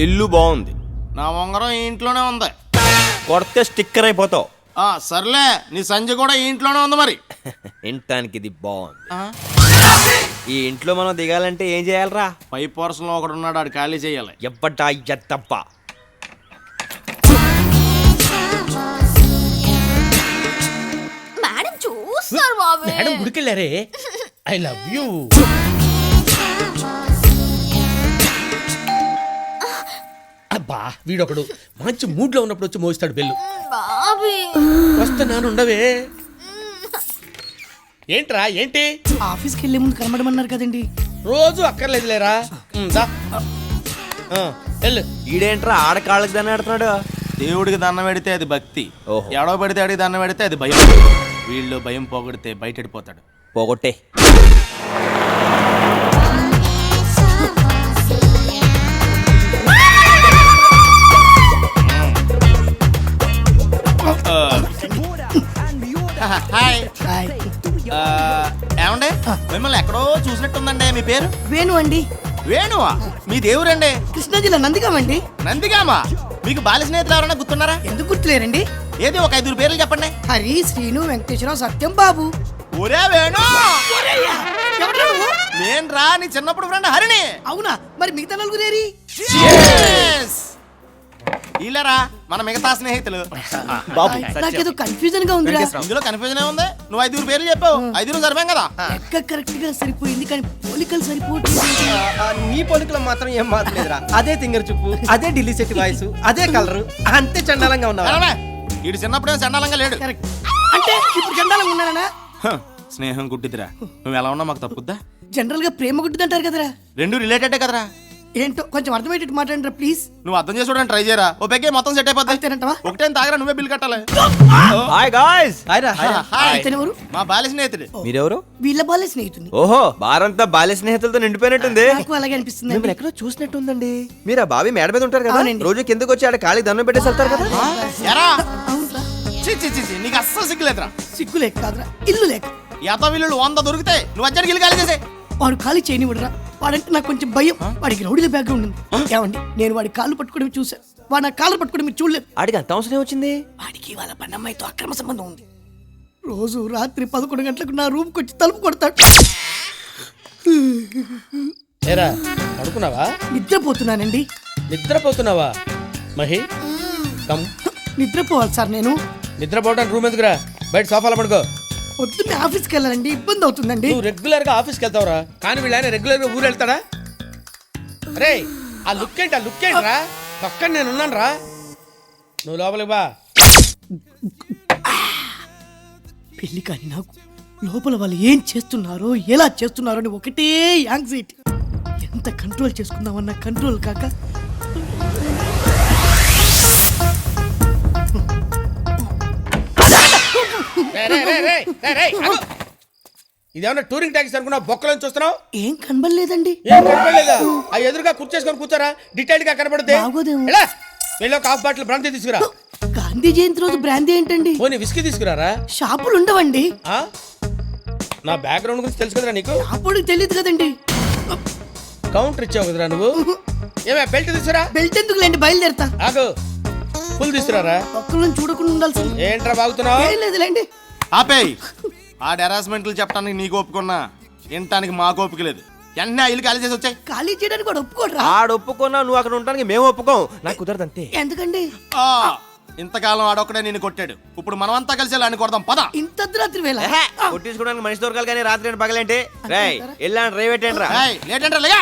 ఇల్లు బాగుంది. నా ఉంగరం ఈ ఇంట్లోనే ఉంది. కొడితే స్టిక్కర్ అయిపోతావు. సర్లే, నీ సంజయ్ కూడా ఈ ఇంట్లోనే ఉంది. మరి ఇంటానికి ఇది బాగుంది. ఈ ఇంట్లో మనం దిగాలంటే ఏం చేయాలరా? పై పోర్షన్లో ఒకడు ఉన్నాడు, ఆడు ఖాళీ చేయాలి. ఎప్పటా ఎత్తప్ప. మేడం చూస్తారు బాబు. మేడం గుడికెళ్ళారే. I love you. అబ్బా వీడొకడు మంచి మూడ్ లో ఉన్నప్పుడు వచ్చి మోస్తాడు బెల్లు. బాబీ వస్తున్నాను ఉండవే. ఏంట్రా ఏంటి? ఆఫీస్కి వెళ్ళే ముందు కనబడమన్నారు కదండి. రోజు అక్కర్లేదు లేరా. వెళ్ళు. ఈడేంట్రా ఆడకాళ్ళకి దాన్ని ఆడుతున్నాడు? దేవుడికి దండం పెడితే అది భక్తి, ఎడవ పెడితే అడిగి దండం పెడితే అది భయం. వీళ్ళు భయం పోగొడితే బయట వెళ్ళిపోతాడు. పోగొట్టే. హాయ్. హాయ్. ఏమండే, మిమ్మల్ని ఎక్కడో చూసినట్టుందండి. మీ పేరు? వేణు అండి. వేణువా? మీ దేవురండి? కృష్ణా జిల్లా నందిగామండి. నందిగామా? మీకు బాల్య స్నేహితులు ఎవరైనా గుర్తున్నారా? ఎందుకు గుర్తులేరండి? ఏది ఒక 5 పేర్లు చెప్పండి. హరి, శ్రీను, వెంకటేశ్వరరావు, సత్యం, బాబు. ఒరే వేణు, నేను రా నీ చిన్నప్పుడు ఫ్రెండ్ హరిని. అవునా? మరి మిగతా నలుగురేరి? ఇల్లరా మన మిగతా స్నేహితులు. నాకేదో కన్ఫ్యూజన్ గా ఉందిరా. ఇందులో కన్ఫ్యూజన్ ఉంది. నువ్వు 5 పేర్లు చెప్పావు, 5 సరిపోయాం కదా. లెక్క కరెక్ట్ గా సరిపోయింది, కానీ పోలికలు సరిపోతుంది. నీ పోలికలు మాత్రం ఏం మాత్రలేదురా. అదే తింగర్ చూపు, అదే ఢిల్లీ సెట్ వాయిస్, అదే కలరు, అంతే చండాలంగా ఉన్నావా? వీడు చిన్నప్పుడే చండాలంగా లేడు. కరెక్ట్. అంటే ఇప్పుడు చండాలంగా ఉన్నానా? స్నేహం గుడ్డిదిరా. నువ్వు ఎలా ఉన్నా మాకు తప్పుద్దా? జనరల్ గా ప్రేమ గుడ్డిదంటారు కదరా. 2 రిలేటెడే కదరా. ఏంటో కొంచెం అర్థమయ్యేటట్టు మాట్లాడరా ప్లీజ్. నువ్వు అర్థం చేసుకోవడానికి ట్రై చేయరా. ఓ పెగ్గే మొత్తం సెట్ అయిపోద్ది. అంతేనంటావా? ఒకటే తాగరా, నువ్వే బిల్ కట్టాలి. Hi guys. హాయ్. ఇతనెవరు? మా బాల్య స్నేహితుడు. మీరెవరు? వీళ్ళ బాల్య స్నేహితుని. ఓహో, బారంతా బాల్య స్నేహితులతో నిండిపోయినట్టుంది. నాకు అలాగే అనిపిస్తుంది. మిమ్మల్ని ఎక్కడో చూసినట్టుందండి. మీరు ఆ బావి మేడ మీద ఉంటారు కదా, అవునండి. రోజు కిందకు వచ్చి ఆడ ఖాళీ దండం పెట్టేసి వెళ్తారు కదా. ఎరా అవునురా. నీకు అస్సలు సిగ్గులేదురా. సిగ్గు లేక కాదురా, ఇల్లు లేక. యాతవిల్లు 100 దొరుకుతాయి, నువ్వు అజ్జడికి ఇల్లు ఖాళీ చేసే. వాడు ఖాళీ చేయనివ్వడురా. వాడంటే నాకు కొంచెం భయం. వాడికి రౌడీల బ్యాక్గ్రౌండ్ ఉంది. ఏమండి, నేను వాడి కాళ్ళు పట్టుకోవడం చూసా. వాడు నా కాళ్ళు పట్టుకోవడం మీరు చూడలేదు. ఆడికి అంత అవసరం వచ్చింది. వాడికి వాళ్ళ పన్నమ్మాయితో అక్రమ సంబంధం ఉంది. రోజు రాత్రి 11 గంటలకు నా రూమ్కి వచ్చి తలుపు కొడతాడు. ఏరా పడుకున్నావా? నిద్రపోతున్నానండి. నిద్రపోతున్నావా? మహి కమ్. నిద్రపోవాలి సార్ నేను. నిద్రపోవడానికి రూమ్ ఎందుకురా? బయట సోఫాలో పడుకో. పొద్దున్నే ఆఫీస్కి వెళ్ళాలండి, ఇబ్బంది అవుతుందండి. నువ్వు రెగ్యులర్ గా ఆఫీస్కి వెళ్తావురా, కానీ వీళ్ళైనా రెగ్యులర్ గా ఊరు వెళ్తాడా? అరే ఆ లుక్ ఏంట్రా? పక్కన నేను ఉన్నాను రా, నువ్వు లోపలికి బా. పెళ్లి కానీ నాకు లోపల వాళ్ళు ఏం చేస్తున్నారో, ఎలా చేస్తున్నారో అని ఒకటే యాంగ్జైటీ. ఎంత కంట్రోల్ చేసుకుందామన్నా కంట్రోల్ కాక ఇదేమన్నా టూరింగ్ ట్యాక్సీ అనుకున్నా? బొక్కలను చూస్తున్నావు? ఏం కనబడలేదండి. ఏం కనపడలేదా? ఆ ఎదురుగా కుర్చేసుకొని కూర్చోరా, డీటెయిల్డ్ గా కనపడుతుంది. బాగోదేమో. వెళ్ళి ఒక హాఫ్ బాటిల్ బ్రాంతి తీసుకురా. గాంధీ జయంతి రోజు బ్రాందీ ఏంటండి? పోనీ విస్కీ తీసుకురారా. షాపులు ఉండవండి. నా బ్యాక్గ్రౌండ్ గురించి తెలుసు కదరా నీకు. అప్పుడు తెలియదు కదండి. కౌంటర్ ఇచ్చావు కదరా నువ్వు. ఏమే బెల్ట్ తీసుకురా. బెల్ట్ ఎందుకు లేండి, బయలుదేరతా. ఆగు, ఫుల్ తీసుకురారా. ఒక్కళ్ళని చూడకుండా ఉండాల్సింది. ఏంట్రా బాగుతున్నావు? ఏం లేదులేండి. ఆపేయ్. ఆ హెరాస్మెంట్లు చెప్పడానికి నీకు ఒప్పుకున్నా, వినటానికి మాకు ఓపిక లేదు. వెంటనే ఇల్లు ఖాళీ చేసి వచ్చాయి. ఖాళీ చేయడానికి కూడా ఒప్పుకోడరా. ఆడు ఒప్పుకున్నా, నువ్వు అక్కడ ఉండడానికి మేము ఒప్పుకోం. నాకు కుదరదు అంతే. ఎందుకండి? ఇంతకాలం ఆడొక్కడే నిన్ను కొట్టాడు, ఇప్పుడు మనమంతా కలిసి వెళ్ళాలని కొడదాం పద. ఇంత అర్ధరాత్రి వేళ కొట్టించుకోవడానికి మనిషి దొరకాలి కానీ రాత్రి పగలేంటి. రేయ్ వెళ్ళాను రేవేటేంట్రా. లేటంటే లేగా.